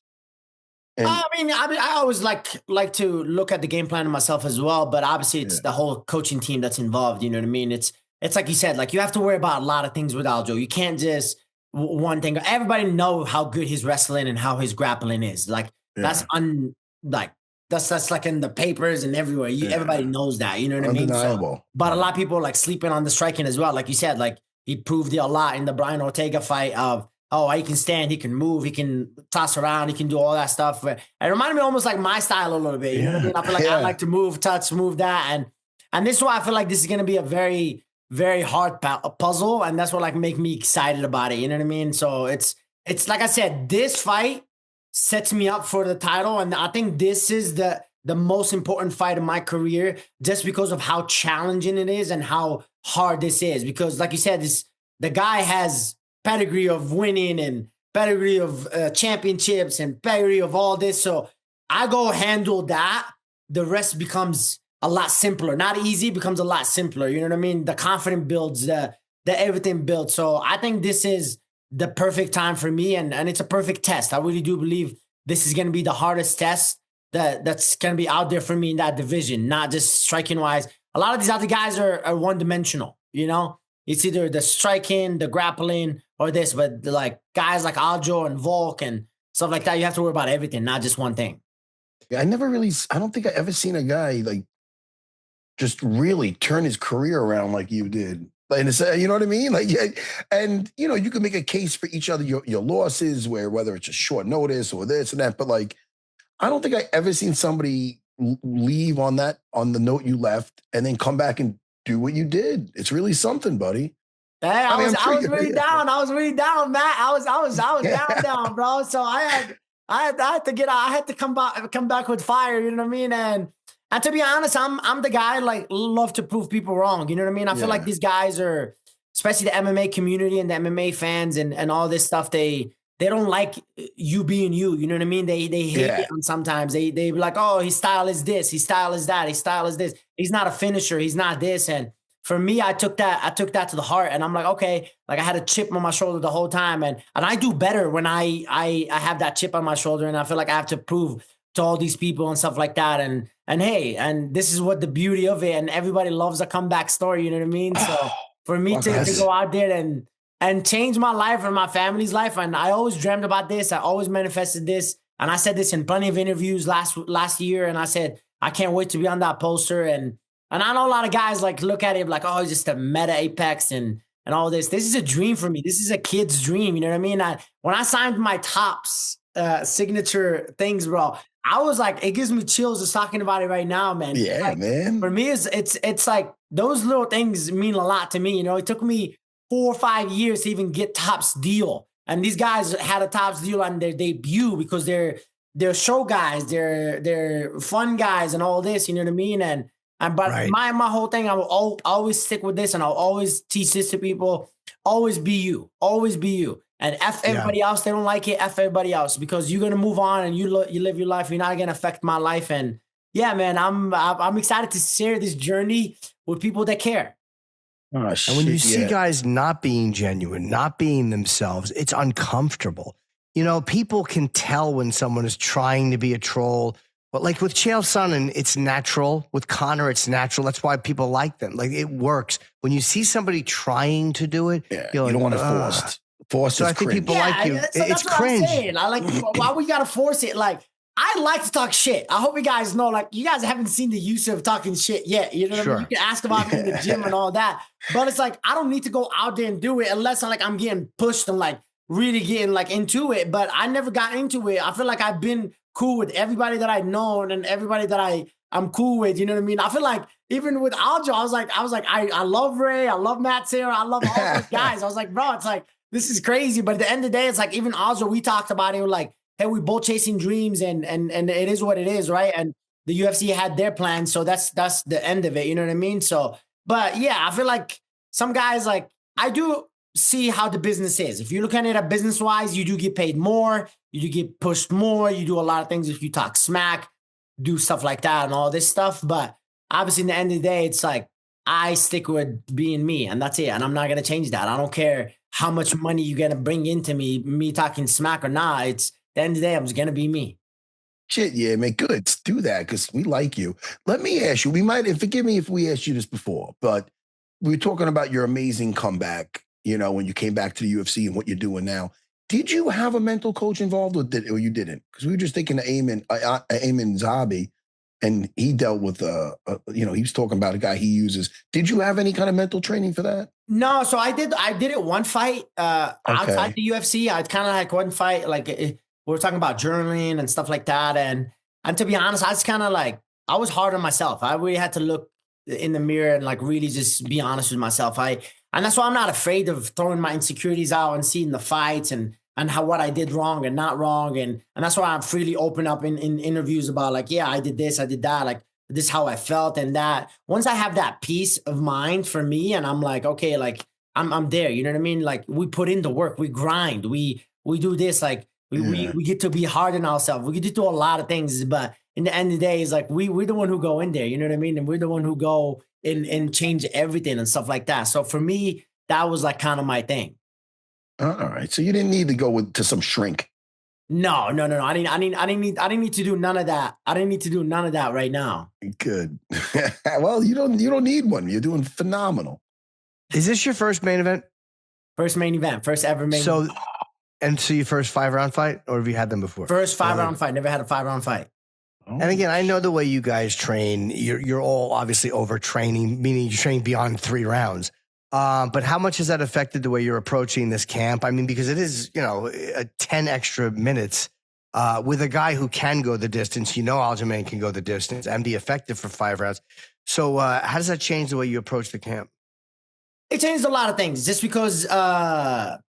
I always like to look at the game plan myself as well. But obviously, it's the whole coaching team that's involved. You know what I mean? It's like you said, like you have to worry about a lot of things with Aljo. You can't just one thing. Everybody know how good his wrestling and how his grappling is. Like that's like in the papers and everywhere. Everybody knows that. You know what I mean? So, but a lot of people like sleeping on the striking as well. Like you said, like he proved it a lot in the Brian Ortega fight of he can stand, he can move, he can toss around, he can do all that stuff. It reminded me almost like my style a little bit. You know what I mean? I feel like I like to move, touch, move that, and this is why I feel like this is going to be a very, very hard puzzle, and that's what like make me excited about it. You know what I mean? So it's like I said, this fight sets me up for the title, and I think this is the most important fight of my career, just because of how challenging it is and how hard this is. Because like you said, the guy has pedigree of winning and pedigree of championships and pedigree of all this. So I go handle that. The rest becomes a lot simpler. Not easy, becomes a lot simpler. You know what I mean? The confidence builds, the everything builds. So I think this is the perfect time for me, and it's a perfect test. I really do believe this is going to be the hardest test that's going to be out there for me in that division, not just striking wise. A lot of these other guys are one-dimensional, you know? It's either the striking, the grappling, or this, but like guys like Aljo and Volk and stuff like that, you have to worry about everything, not just one thing. Yeah, I don't think I ever seen a guy like just really turn his career around like you did. Like, you know what I mean? Like, yeah, and you can make a case for each other, your losses, whether it's a short notice or this and that, but like, I don't think I ever seen somebody leave on the note you left and then come back and do what you did. It's really something, buddy. Hey, I was really down. I was really down, Matt. I was down, bro. So I had to get out. I had to come back with fire. You know what I mean? And to be honest, I'm the guy like love to prove people wrong. You know what I mean? I feel like these guys are, especially the MMA community and the MMA fans and all this stuff. They don't like you being you. You know what I mean? They hate it. And sometimes they be like, oh, his style is this, his style is that, his style is this. He's not a finisher. He's not this. And for me, I took that to the heart, and I'm like, okay, like I had a chip on my shoulder the whole time, and I do better when I have that chip on my shoulder, and I feel like I have to prove to all these people and stuff like that. And hey, and this is what the beauty of it, and everybody loves a comeback story. You know what I mean? So for me to go out there and change my life and my family's life, and I always dreamed about this, I always manifested this, and I said this in plenty of interviews last year, and I said I can't wait to be on that poster. And I know a lot of guys like look at it like, oh, it's just a meta Apex and all this. This is a dream for me. This is a kid's dream. You know what I mean? When I signed my Tops signature things, bro, I was like, it gives me chills just talking about it right now, man. Yeah, like, man. For me, it's like those little things mean a lot to me. You know, it took me 4 or 5 years to even get Tops deal. And these guys had a Tops deal on their debut because they're show guys, they're fun guys and all this, you know what I mean? But my whole thing, I will always stick with this, and I'll always teach this to people. Always be you. Always be you. And F everybody else. They don't like it. F everybody else, because you're gonna move on and you live your life. You're not gonna affect my life. And yeah, man, I'm excited to share this journey with people that care. Oh, and when you see guys not being genuine, not being themselves, it's uncomfortable. You know, people can tell when someone is trying to be a troll. But like with Chael Sonnen, it's natural. With Conor, it's natural. That's why people like them. Like, it works. When you see somebody trying to do it, you don't want to force. So I think people like you. It's cringe. I like, why we gotta force it? Like, I like to talk shit. I hope you guys know, like, you guys haven't seen the Youssef talking shit yet. You know what I mean? You can ask about me in the gym and all that. But it's like, I don't need to go out there and do it unless I'm getting pushed and like really getting like into it. But I never got into it. I feel like I've been cool with everybody that I've known and everybody that I'm cool with. You know what I mean? I feel like even with Aljo, I was like, I love Ray. I love Matt Serra. I love all those guys. I was like, bro, it's like, this is crazy. But at the end of the day, it's like, even Aljo, we talked about it. We're like, hey, we both chasing dreams and it is what it is, right? And the UFC had their plan, so that's the end of it. You know what I mean? So, but yeah, I feel like some guys, like, I do see how the business is. If you look at it business-wise, you do get paid more, you do get pushed more, you do a lot of things if you talk smack, do stuff like that and all this stuff. But obviously, in the end of the day, it's like, I stick with being me, and that's it. And I'm not gonna change that. I don't care how much money you're gonna bring into me talking smack or not. It's the end of the day, I'm just going to be me. Shit, yeah, man, good. Let's do that because we like you. Let me ask you, and forgive me if we asked you this before, but we were talking about your amazing comeback, you know, when you came back to the UFC and what you're doing now. Did you have a mental coach involved or you didn't? Because we were just thinking of Aiemann Zahabi, and he dealt with, he was talking about a guy he uses. Did you have any kind of mental training for that? No, so I did it one fight outside the UFC. I kind of like one fight, like we were talking about journaling and stuff like that. And to be honest, I was kind of like, I was hard on myself. I really had to look in the mirror and like really just be honest with myself. And that's why I'm not afraid of throwing my insecurities out and seeing the fights and what I did wrong and not wrong. And that's why I'm freely open up in interviews about like, yeah, I did this, I did that. Like, this is how I felt. And that once I have that peace of mind for me and I'm like, okay, like I'm there, you know what I mean? Like, we put in the work, we grind, we do this, like we get to be hard on ourselves. We get to do a lot of things, but in the end of the day, it's like, we're the one who go in there, you know what I mean? And we're the one who go in and change everything and stuff like that. So for me, that was like kind of my thing. All right. So you didn't need to go to some shrink. No. I didn't need to do none of that. I didn't need to do none of that right now. Good. Well, you don't need one. You're doing phenomenal. Is this your first main event? First main event. First ever main event. So your first 5-round fight, or have you had them before? First 5-round fight. Never had a 5-round fight. Oh. And again, I know the way you guys train. You're all obviously overtraining, meaning you train beyond 3 rounds. But how much has that affected the way you're approaching this camp? I mean, because it is, 10 extra minutes with a guy who can go the distance. Aljamain can go the distance and be effective for 5 rounds. So how does that change the way you approach the camp? It changed a lot of things just because of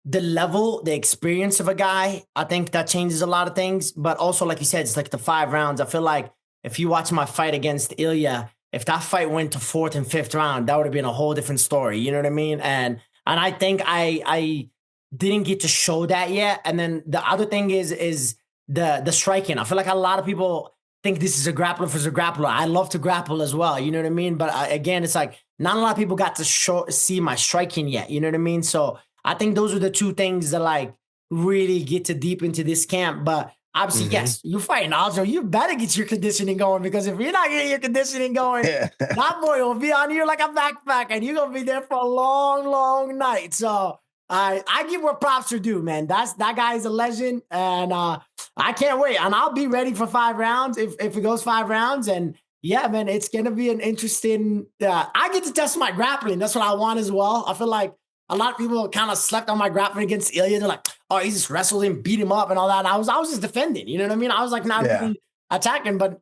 the level, the experience of a guy. I think that changes a lot of things. But also, like you said, it's like the 5 rounds. I feel like if you watch my fight against Ilya, if that fight went to 4th and 5th round, that would have been a whole different story. You know what I mean? And I think I didn't get to show that yet. And then the other thing is the striking. I feel like a lot of people think this is a grappler for a grappler. I love to grapple as well. You know what I mean? But again, it's like not a lot of people got to see my striking yet. You know what I mean? So I think those are the 2 things that like really get to deep into this camp. But obviously, yes, you fighting Aljo, you better get your conditioning going, because if you're not getting your conditioning going, that boy will be on you like a backpack and you're going to be there for a long, long night. So I give what props are due, man. That guy is a legend, and I can't wait. And I'll be ready for 5 rounds if it goes 5 rounds. And yeah, man, it's going to be an interesting, I get to test my grappling. That's what I want as well. I feel like a lot of people kind of slept on my grappling against Ilya. They're like, oh, he just wrestled him, beat him up and all that. And I was just defending, you know what I mean? I was like not really attacking, but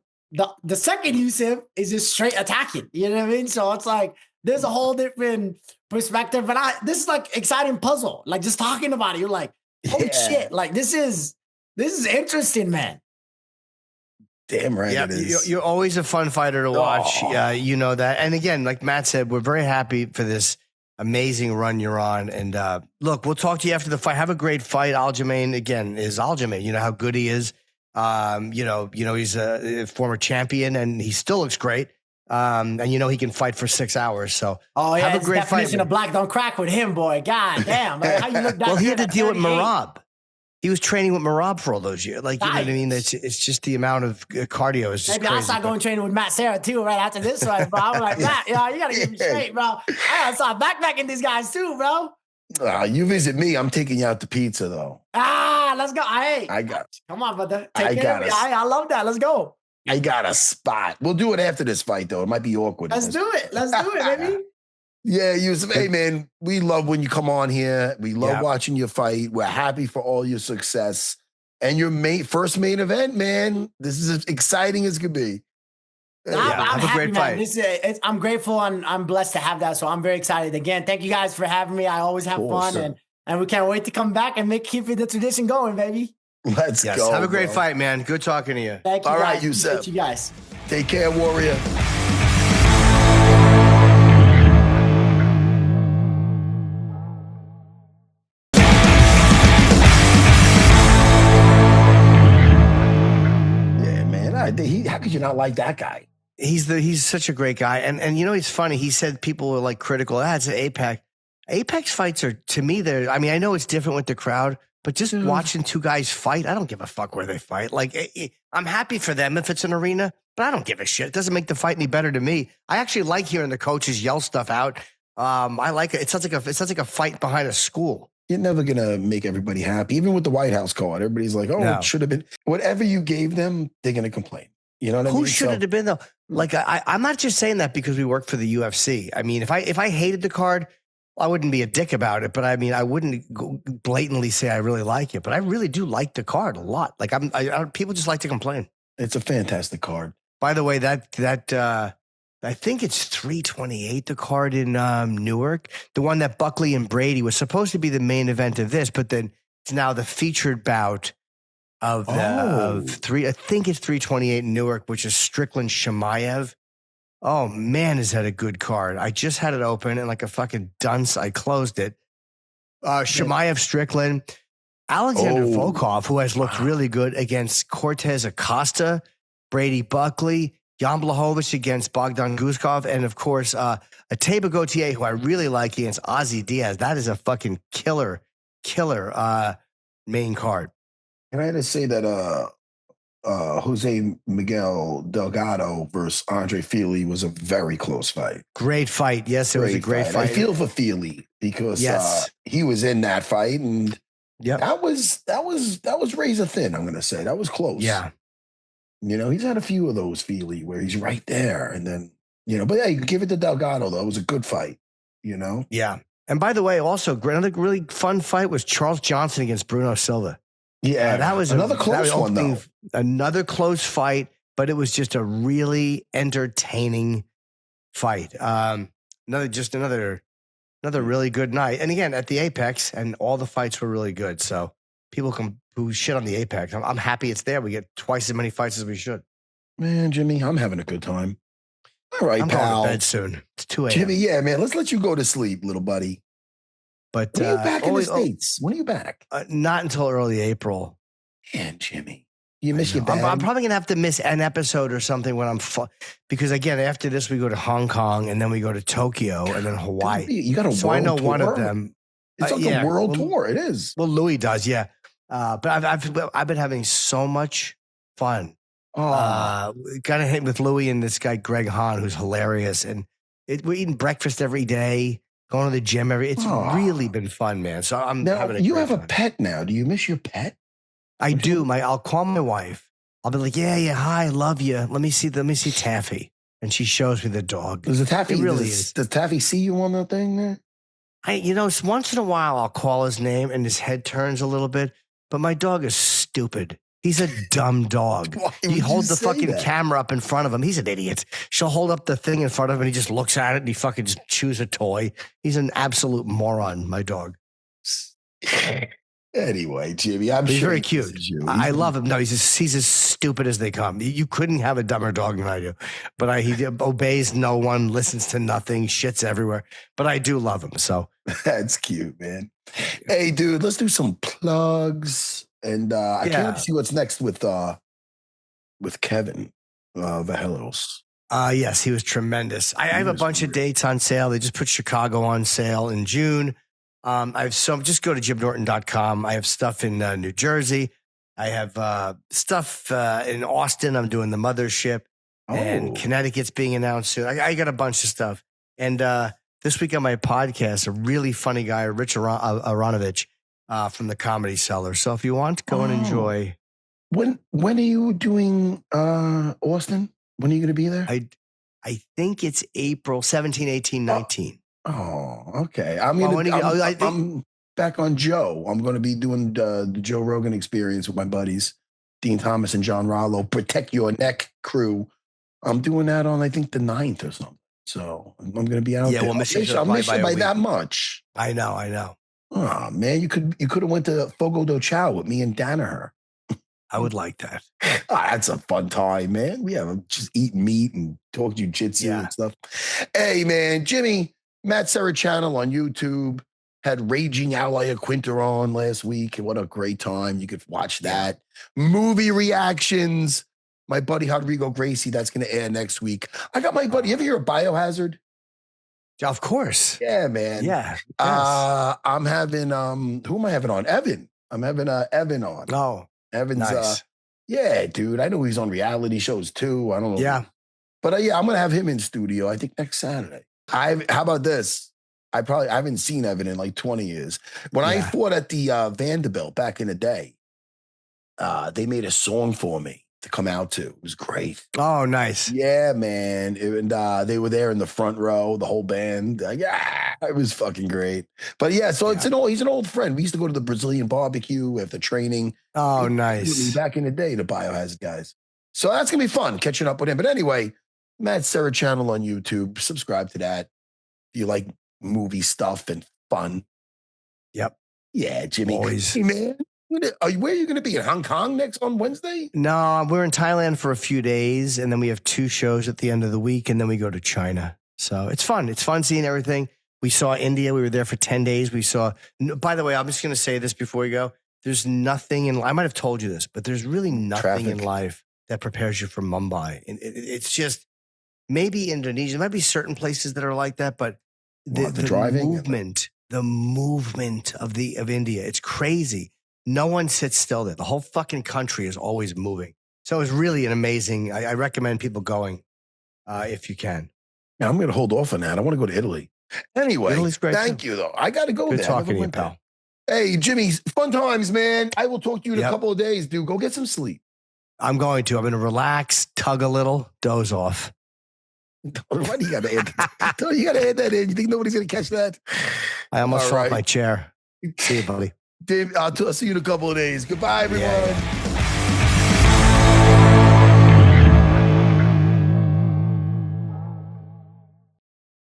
the second Youssef is just straight attacking, you know what I mean? So it's like, there's a whole different perspective. But this is like exciting puzzle. Like just talking about it, you're like, holy shit. Like this is interesting, man. Damn right it is. You're always a fun fighter to watch. You know that. And again, like Matt said, we're very happy for this Amazing run you're on. And look, we'll talk to you after the fight. Have a great fight. Aljamain, again, is Aljamain. You know how good he is. He's a former champion, and he still looks great. And he can fight for 6 hours. So have a great fight. Definition of black don't crack with him, boy. God damn. Like, how you look that well, he had to deal with 38? Marab. He was training with Marab for all those years. Like, you know what I mean? It's just the amount of cardio is just Maybe crazy. I'll start going training with Matt Serra too right after this fight, bro. I'm like, Matt, you gotta get me straight, bro. I gotta start backpacking these guys too, bro. You visit me, I'm taking you out to pizza though. Let's go. Hey, I got you. Come on, brother. Take care of me. I love that. Let's go. I got a spot. We'll do it after this fight though. It might be awkward. Let's do it, baby. Yeah, Youssef. Hey, man, we love when you come on here. We love watching your fight. We're happy for all your success. And your first main event, man, this is as exciting as could be. I'm happy, great fight. I'm grateful and I'm blessed to have that. So I'm very excited. Again, thank you guys for having me. I always have fun. And we can't wait to come back and keep the tradition going, baby. Let's go. Have a great fight, man. Good talking to you. Thank you, all guys. right, Youssef. Thank you guys. Take care, warrior. How could you not like that guy? He's such a great guy. And it's funny. He said people are like critical. It's an Apex. Apex fights are, to me, I know it's different with the crowd, but just watching two guys fight, I don't give a fuck where they fight. Like, I'm happy for them if it's an arena, but I don't give a shit. It doesn't make the fight any better to me. I actually like hearing the coaches yell stuff out. I like it. It sounds like a fight behind a school. You're never going to make everybody happy. Even with the White House card, everybody's like, it should have been. Whatever you gave them, they're going to complain. You know what I mean? Who should it have been, though? Like, I'm not just saying that because we work for the UFC. I mean, if I hated the card, I wouldn't be a dick about it. But I mean, I wouldn't blatantly say I really like it. But I really do like the card a lot. Like, people just like to complain. It's a fantastic card. By the way, I think it's 328, the card in Newark. The one that Buckley and Brady was supposed to be the main event of this, but then it's now the featured bout of three. I think it's 328 in Newark, which is Strickland Shemaev. Oh man, is that a good card? I just had it open and like a fucking dunce, I closed it. Shemaev Strickland, Alexander Volkov, who has looked really good against Cortez Acosta, Brady Buckley, Jan Blachowicz against Bogdan Guskov, and of course, Ateba Gautier, who I really like against Ozzy Diaz. That is a fucking killer main card. And I had to say that Jose Miguel Delgado versus Andre Fili was a very close fight. Great fight. Yes, it was a great fight. I feel for Fili because he was in that fight, and that was razor thin. I'm going to say that was close. Yeah. He's had a few of those Fili where he's right there, and then but yeah, you give it to Delgado though. It was a good fight. Yeah. And by the way, also another really fun fight was Charles Johnson against Bruno Silva. Yeah, that was another close one though. Another close fight, but it was just a really entertaining fight. Another really good night. And again, at the Apex, and all the fights were really good. So people who shit on the Apex, I'm happy it's there. We get twice as many fights as we should. Man, Jimmy, I'm having a good time. All right, I'm pal. going to bed soon. It's 2 a.m. Jimmy, yeah, man, let's let you go to sleep, little buddy. But when are you back in the States? When are you back? Not until early April. Man, Jimmy, you miss your bag? I'm probably going to have to miss an episode or something when I'm because again, after this, we go to Hong Kong and then we go to Tokyo and then Hawaii. You got a world tour? I know one of them. It's like a world tour. It is. Well, Louis does, yeah. But I've been having so much fun. Got to hit with Louis and this guy Greg Hahn, who's hilarious, and we're eating breakfast every day, going to the gym it's really been fun, man. So I'm now, having you have a pet now. Do you miss your pet? I do. I'll call my wife. I'll be like, yeah, hi, love you. Let me see Taffy, and she shows me the dog. Does Taffy see you on the thing there? Once in a while I'll call his name and his head turns a little bit, but my dog is stupid. He's a dumb dog. He holds the fucking camera up in front of him. He's an idiot. She'll hold up the thing in front of him and he just looks at it and he fucking just chews a toy. He's an absolute moron, my dog. Anyway, Jimmy, I'm he's sure very cute. I love him. No, he's as stupid as they come. You couldn't have a dumber dog than I do. But he obeys no one, listens to nothing, shits everywhere. But I do love him. So that's cute, man. Hey, dude, let's do some plugs. And I can't wait to see what's next with Kevin Vallejos. Yes, he was tremendous. I have a bunch of dates on sale. They just put Chicago on sale in June. I have some. Just go to jimnorton.com. I have stuff in New Jersey. I have stuff in Austin. I'm doing the Mothership, and Connecticut's being announced soon. I got a bunch of stuff. And this week on my podcast, a really funny guy, Rich Aronovich from the Comedy Cellar. So if you want, go and enjoy. When are you doing Austin? When are you going to be there? I think it's April 17, 18, 19. Oh, okay. I'm back on Joe. I'm going to be doing the Joe Rogan Experience with my buddies, Dean Thomas and John Rollo, Protect Your Neck crew. I'm doing that on, I think, the 9th or something. So I'm going to be out there. We'll miss you. I'll miss you by that much. I know. Oh, man, you could have went to Fogo do Chao with me and Danaher. I would like that. That's a fun time, man. We have just eat meat and talk jujitsu and stuff. Hey, man, Jimmy, Matt Serra channel on YouTube had Raging Ally Quinter on last week. What a great time. You could watch that. Movie reactions. My buddy Rodrigo Gracie, that's going to air next week. I got my buddy. You ever hear of Biohazard? Of course. Yeah, man. Yeah. I'm having, who am I having on? Evan. I'm having Evan on. Oh, Evan's, nice. Yeah, dude. I know he's on reality shows too. I don't know. Yeah. But I'm going to have him in studio, I think, next Saturday. How about this? I haven't seen Evan in like 20 years. When I fought at the Vanderbilt back in the day, they made a song for me to come out to. It was great. Oh, nice. Yeah, man. And they were there in the front row, the whole band. It was fucking great. But so he's an old friend. We used to go to the Brazilian barbecue after training. Oh, nice. Back in the day, the Biohazard guys. So that's going to be fun catching up with him. But anyway, Matt Serra channel on YouTube. Subscribe to that if you like movie stuff and fun. Yep. Yeah, Jimmy. Always. Hey, man. Where are you going to be? In Hong Kong next on Wednesday? No, we're in Thailand for a few days, and then we have 2 shows at the end of the week, and then we go to China. So it's fun. It's fun seeing everything. We saw India. We were there for 10 days. By the way, I'm just going to say this before we go. There's nothing I might have told you this, but there's really nothing in life that prepares you for Mumbai. It's just maybe Indonesia. There might be certain places that are like that, but the movement of India, it's crazy. No one sits still there. The whole fucking country is always moving. So it's really an amazing. I recommend people going if you can. Yeah, I'm going to hold off on that. I want to go to Italy. Anyway, Italy's great thank you, though. I got to go there. Good there. talking to you, pal. Hey, Jimmy, fun times, man. I will talk to you in a couple of days, dude. Go get some sleep. I'm going to relax, tug a little, doze off. Why do you got to add that? You got to add that in. You think nobody's going to catch that? I almost fell off my chair. See you, buddy. Dave, I'll see you in a couple of days. Goodbye, everyone. Yeah.